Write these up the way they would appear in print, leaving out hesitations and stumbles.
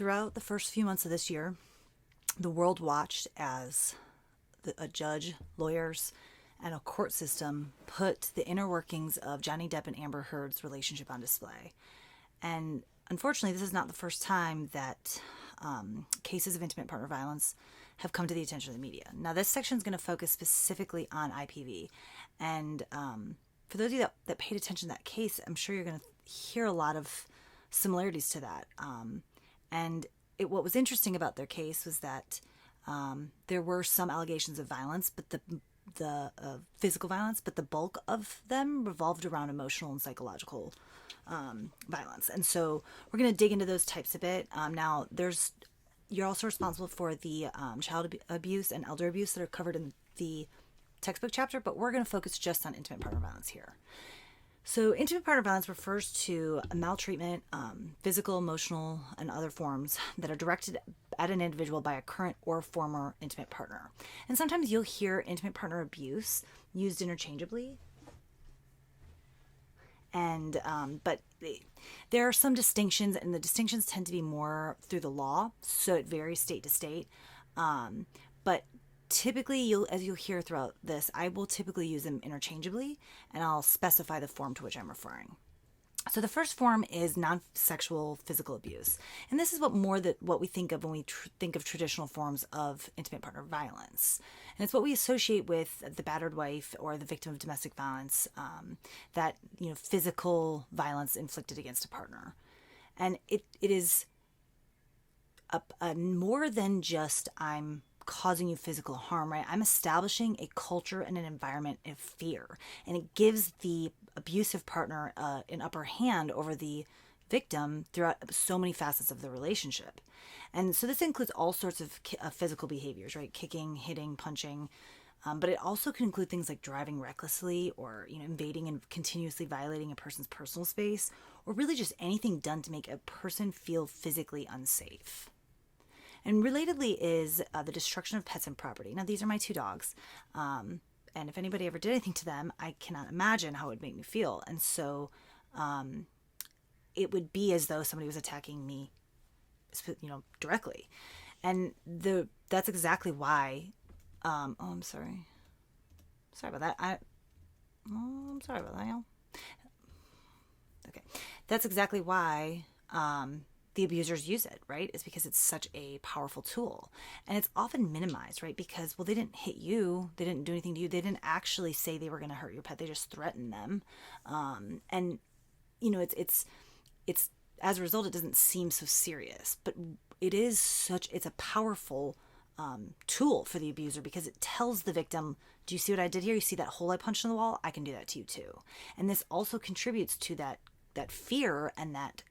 throughout the first few months of this year, the world watched as a judge, lawyers, and a court system put the inner workings of Johnny Depp and Amber Heard's relationship on display. And unfortunately, this is not the first time that cases of intimate partner violence have come to the attention of the media. Now, this section is going to focus specifically on IPV. And for those of you that paid attention to that case, I'm sure you're going to hear a lot of similarities to that. What was interesting about their case was that there were some allegations of violence, but the physical violence, but the bulk of them revolved around emotional and psychological violence. And so we're going to dig into those types a bit. Now, you're also responsible for the child abuse and elder abuse that are covered in the textbook chapter, but we're going to focus just on intimate partner violence here. So intimate partner violence refers to a maltreatment, physical, emotional, and other forms that are directed at an individual by a current or former intimate partner. And sometimes you'll hear intimate partner abuse used interchangeably. And but there are some distinctions, and the distinctions tend to be more through the law, so it varies state to state. But typically, as you'll hear throughout this, I will typically use them interchangeably, and I'll specify the form to which I'm referring. So the first form is non-sexual physical abuse. And this is what we think of when we think of traditional forms of intimate partner violence. And it's what we associate with the battered wife or the victim of domestic violence, that physical violence inflicted against a partner. And it is a more than just I'm causing you physical harm, right? I'm establishing a culture and an environment of fear, and it gives the abusive partner an upper hand over the victim throughout so many facets of the relationship. And so this includes all sorts of physical behaviors, right? Kicking, hitting, punching, but it also can include things like driving recklessly, or invading and continuously violating a person's personal space, or really just anything done to make a person feel physically unsafe. And relatedly is the destruction of pets and property. Now, these are my two dogs. And if anybody ever did anything to them, I cannot imagine how it would make me feel. And so it would be as though somebody was attacking me, directly. And that's exactly why... I'm sorry. Sorry about that. I'm sorry about that, y'all. Okay. That's exactly why... the abusers use it, right? It's because it's such a powerful tool. And it's often minimized, right? Because, well, they didn't hit you. They didn't do anything to you. They didn't actually say they were going to hurt your pet. They just threatened them. And, it's as a result, it doesn't seem so serious. But it's a powerful tool for the abuser, because it tells the victim, do you see what I did here? You see that hole I punched in the wall? I can do that to you too. And this also contributes to that fear and that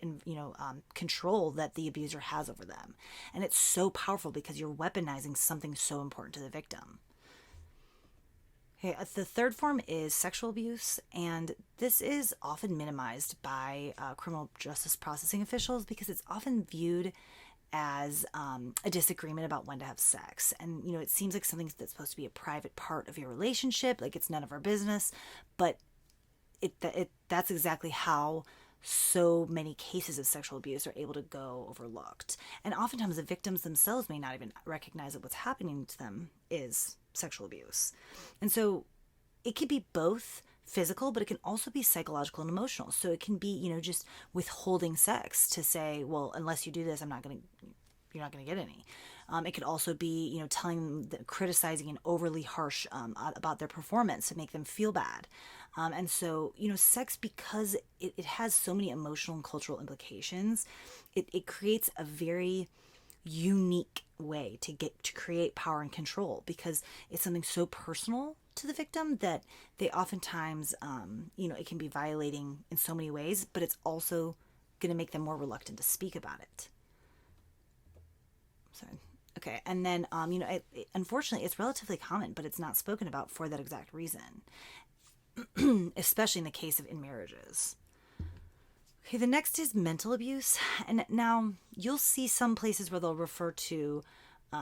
control that the abuser has over them. And it's so powerful because you're weaponizing something so important to the victim. Okay, the third form is sexual abuse, and this is often minimized by criminal justice processing officials because it's often viewed as a disagreement about when to have sex. And it seems like something that's supposed to be a private part of your relationship, like it's none of our business. But that's exactly how so many cases of sexual abuse are able to go overlooked. And oftentimes the victims themselves may not even recognize that what's happening to them is sexual abuse. And so it could be both physical, but it can also be psychological and emotional. So it can be, just withholding sex to say, well, unless you do this, you're not going to get any. It could also be, telling them, criticizing and overly harsh about their performance to make them feel bad. And so, sex, because it has so many emotional and cultural implications, it creates a very unique way to create power and control, because it's something so personal to the victim that they oftentimes, it can be violating in so many ways, but it's also going to make them more reluctant to speak about it. Sorry. Okay, and then, unfortunately, it's relatively common, but it's not spoken about for that exact reason, especially in the case of intermarriages. Okay, the next is mental abuse. And now you'll see some places where they'll refer to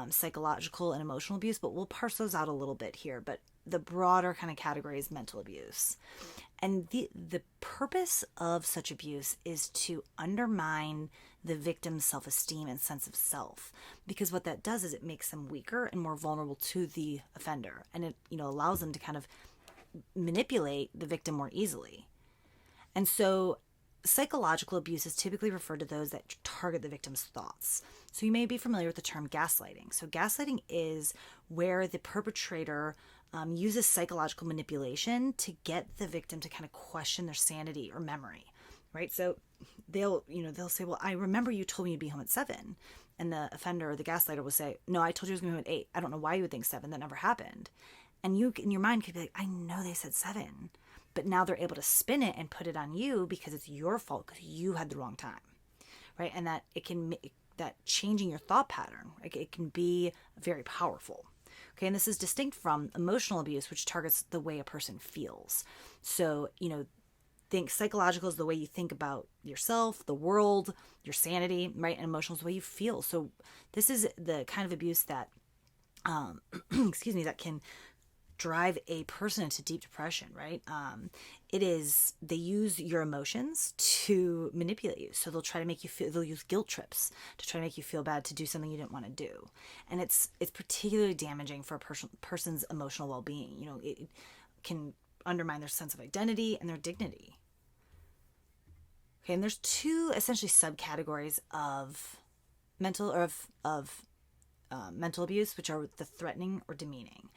psychological and emotional abuse, but we'll parse those out a little bit here. But the broader kind of category is mental abuse. And the purpose of such abuse is to undermine the victim's self-esteem and sense of self, because what that does is it makes them weaker and more vulnerable to the offender, and it allows them to kind of manipulate the victim more easily. And so psychological abuse is typically referred to those that target the victim's thoughts. So you may be familiar with the term gaslighting. So gaslighting is where the perpetrator uses psychological manipulation to get the victim to kind of question their sanity or memory, right? So they'll say, well, I remember you told me you'd be home at 7. And the offender or the gaslighter will say, no, I told you I was going to be home at 8. I don't know why you would think 7. That never happened. And you, in your mind, could be like, I know they said 7. But now they're able to spin it and put it on you because it's your fault because you had the wrong time, right? And that it can make that changing your thought pattern, like it can be very powerful. Okay, and this is distinct from emotional abuse, which targets the way a person feels. So, think psychological is the way you think about yourself, the world, your sanity, right? And emotional is the way you feel. So this is the kind of abuse that, that can drive a person into deep depression, right? They use your emotions to manipulate you. So they'll try to make you feel, they'll use guilt trips to try to make you feel bad to do something you didn't want to do. And it's particularly damaging for a person's emotional well-being. It can undermine their sense of identity and their dignity. Okay, and there's two essentially subcategories of mental abuse, which are the threatening or demeaning.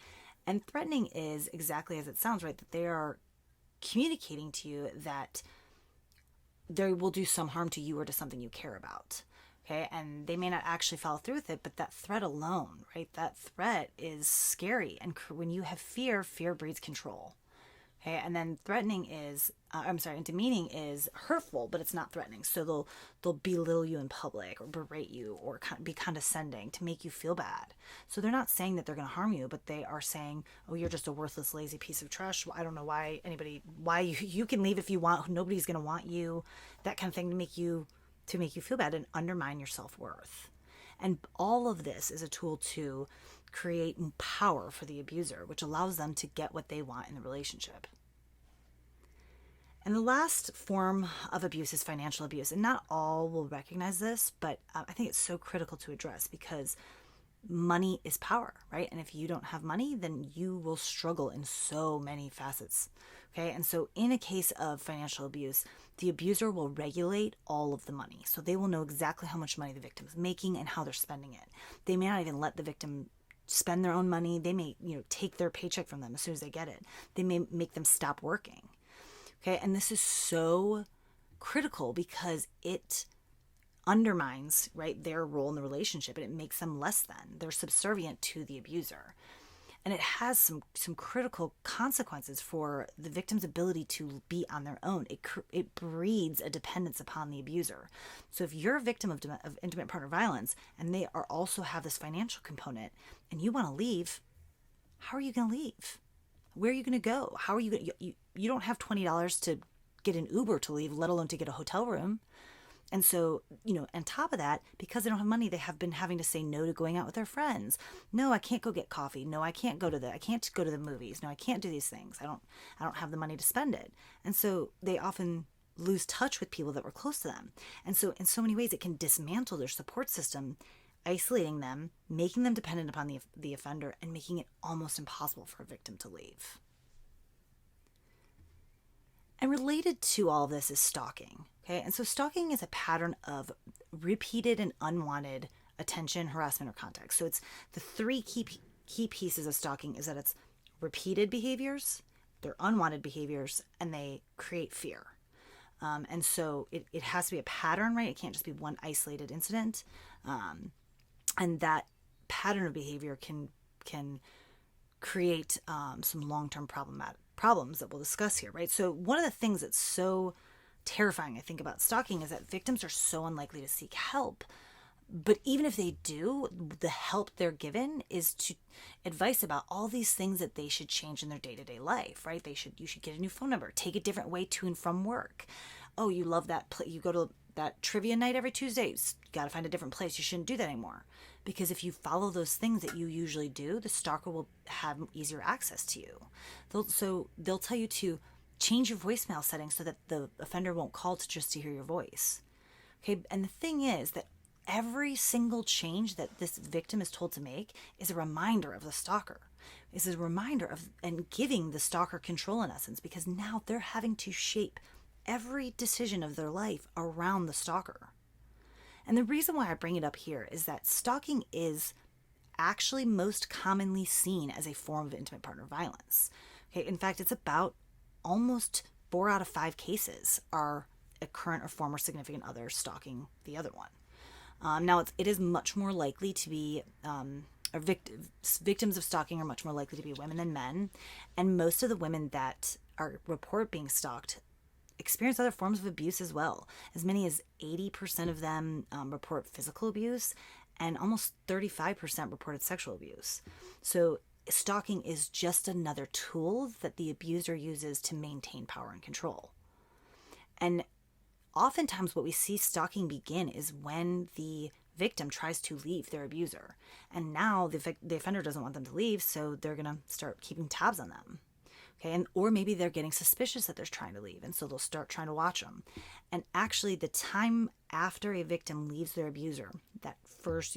And threatening is exactly as it sounds, right? That they are communicating to you that they will do some harm to you or to something you care about. Okay, and they may not actually follow through with it, but that threat alone, right? That threat is scary. And when you have fear, fear breeds control. Okay, and then and demeaning is hurtful, but it's not threatening. So they'll belittle you in public or berate you or be condescending to make you feel bad. So they're not saying that they're going to harm you, but they are saying, oh, you're just a worthless, lazy piece of trash. I don't know why you can leave if you want. Nobody's going to want you. That kind of thing to make you feel bad and undermine your self-worth. And all of this is a tool to create power for the abuser, which allows them to get what they want in the relationship. And the last form of abuse is financial abuse. And not all will recognize this, but I think it's so critical to address because money is power, right? And if you don't have money, then you will struggle in so many facets. Okay, and so in a case of financial abuse, the abuser will regulate all of the money. So they will know exactly how much money the victim is making and how they're spending it. They may not even let the victim spend their own money. They may, take their paycheck from them as soon as they get it. They may make them stop working. Okay, and this is so critical because it undermines, right, their role in the relationship, and it makes them less than. They're subservient to the abuser. And it has some critical consequences for the victim's ability to be on their own. It breeds a dependence upon the abuser. So if you're a victim of intimate partner violence and they are also have this financial component and you want to leave, how are you going to leave? Where are you going to go? How are you going to, you don't have $20 to get an Uber to leave, let alone to get a hotel room. And so, on top of that, because they don't have money, they have been having to say no to going out with their friends. No, I can't go get coffee. No, I can't go to the movies. No, I can't do these things. I don't have the money to spend it. And so they often lose touch with people that were close to them. And so in so many ways, it can dismantle their support system, isolating them, making them dependent upon the offender, and making it almost impossible for a victim to leave. And related to all of this is stalking. Okay, and so stalking is a pattern of repeated and unwanted attention, harassment, or contact. So it's the three key pieces of stalking is that it's repeated behaviors, they're unwanted behaviors, and they create fear. And so it has to be a pattern, right? It can't just be one isolated incident. And that pattern of behavior can create some long-term problems that we'll discuss here, right? So one of the things that's so terrifying, I think, about stalking is that victims are so unlikely to seek help. But even if they do, the help they're given is to advice about all these things that they should change in their day-to-day life, right? You should get a new phone number, take a different way to and from work. Oh, you love that you go to that trivia night every Tuesday, you got to find a different place. You shouldn't do that anymore. Because if you follow those things that you usually do, the stalker will have easier access to you. They'll tell you to change your voicemail settings so that the offender won't call just to hear your voice. Okay, and the thing is that every single change that this victim is told to make is a reminder of the stalker. Is a reminder of and giving the stalker control in essence, because now they're having to shape every decision of their life around the stalker. And the reason why I bring it up here is that stalking is actually most commonly seen as a form of intimate partner violence. Okay, in fact, it's about almost 4 out of 5 cases are a current or former significant other stalking the other one. Now, it is much more likely to be, victims of stalking are much more likely to be women than men. And most of the women that report being stalked experience other forms of abuse as well. As many as 80% of them report physical abuse, and almost 35% reported sexual abuse. So stalking is just another tool that the abuser uses to maintain power and control. And oftentimes what we see stalking begin is when the victim tries to leave their abuser. And now the offender doesn't want them to leave, so they're going to start keeping tabs on them. Okay, or maybe they're getting suspicious that they're trying to leave, and so they'll start trying to watch them. And actually, the time after a victim leaves their abuser, that first,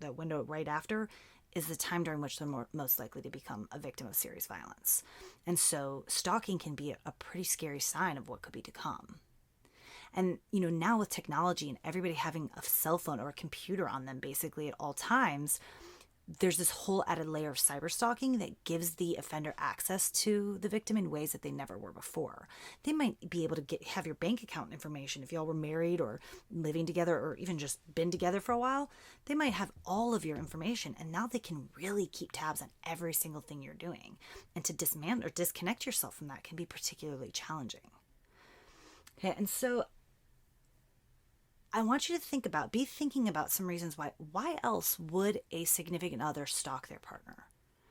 that window right after, is the time during which they're most likely to become a victim of serious violence. And so stalking can be a pretty scary sign of what could be to come. And, now with technology and everybody having a cell phone or a computer on them basically at all times, there's this whole added layer of cyber stalking that gives the offender access to the victim in ways that they never were before. They might be able to have your bank account information if y'all were married or living together or even just been together for a while. They might have all of your information, and now they can really keep tabs on every single thing you're doing. And to dismantle or disconnect yourself from that can be particularly challenging. Okay, and so I want you to be thinking about some reasons why else would a significant other stalk their partner?